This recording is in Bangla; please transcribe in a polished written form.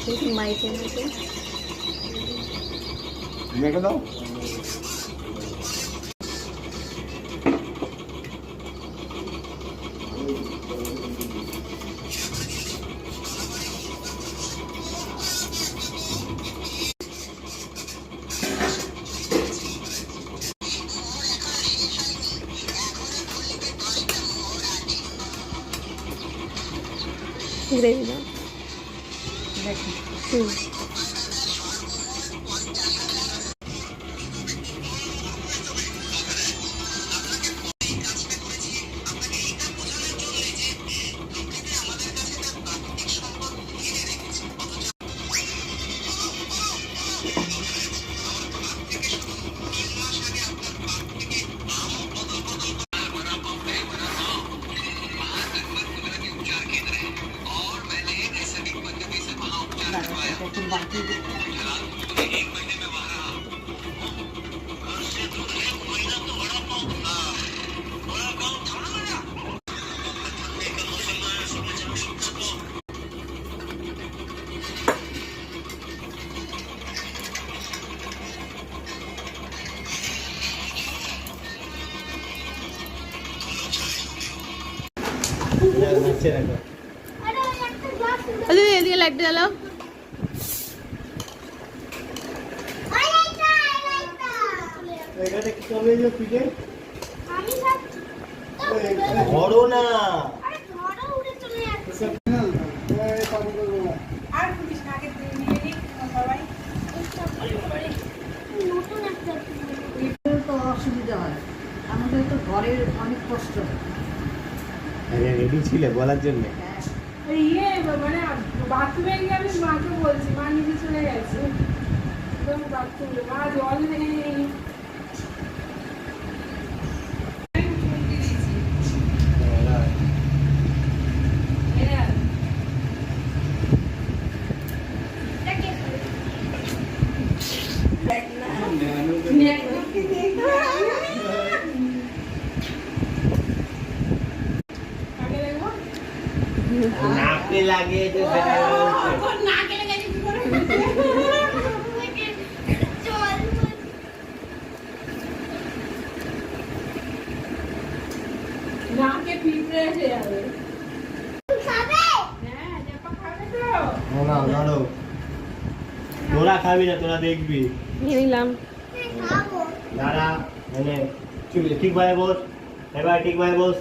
কিন্তু মাইকে আছে মেখে দাও। গ্রেভি দাও। এদিকে লাইট জ্বালাও। ধরো না অসুবিধা হয়, আমাদের তো ঘরের অনেক কষ্ট। রেডি ছিলে বলার জন্য? মানে বাথরুমে গিয়ে আমি মাকে বলছি, মা নিজে চলে গেছে বাথরুমে, মা জল নেই। নাকে লাগে যে সেটা নাকে লেগেছে কি করে? নাকে পিঁপড়ে এসে যাবে। হ্যাঁ, জাপা খাবে তো? না ধরো, তোরা খাবি না, তোরা দেখবি। নিয়ে নিলাম। দাঁড়া, মানে ঠিক ভাবে বস, এবার ঠিক ভাবে বস।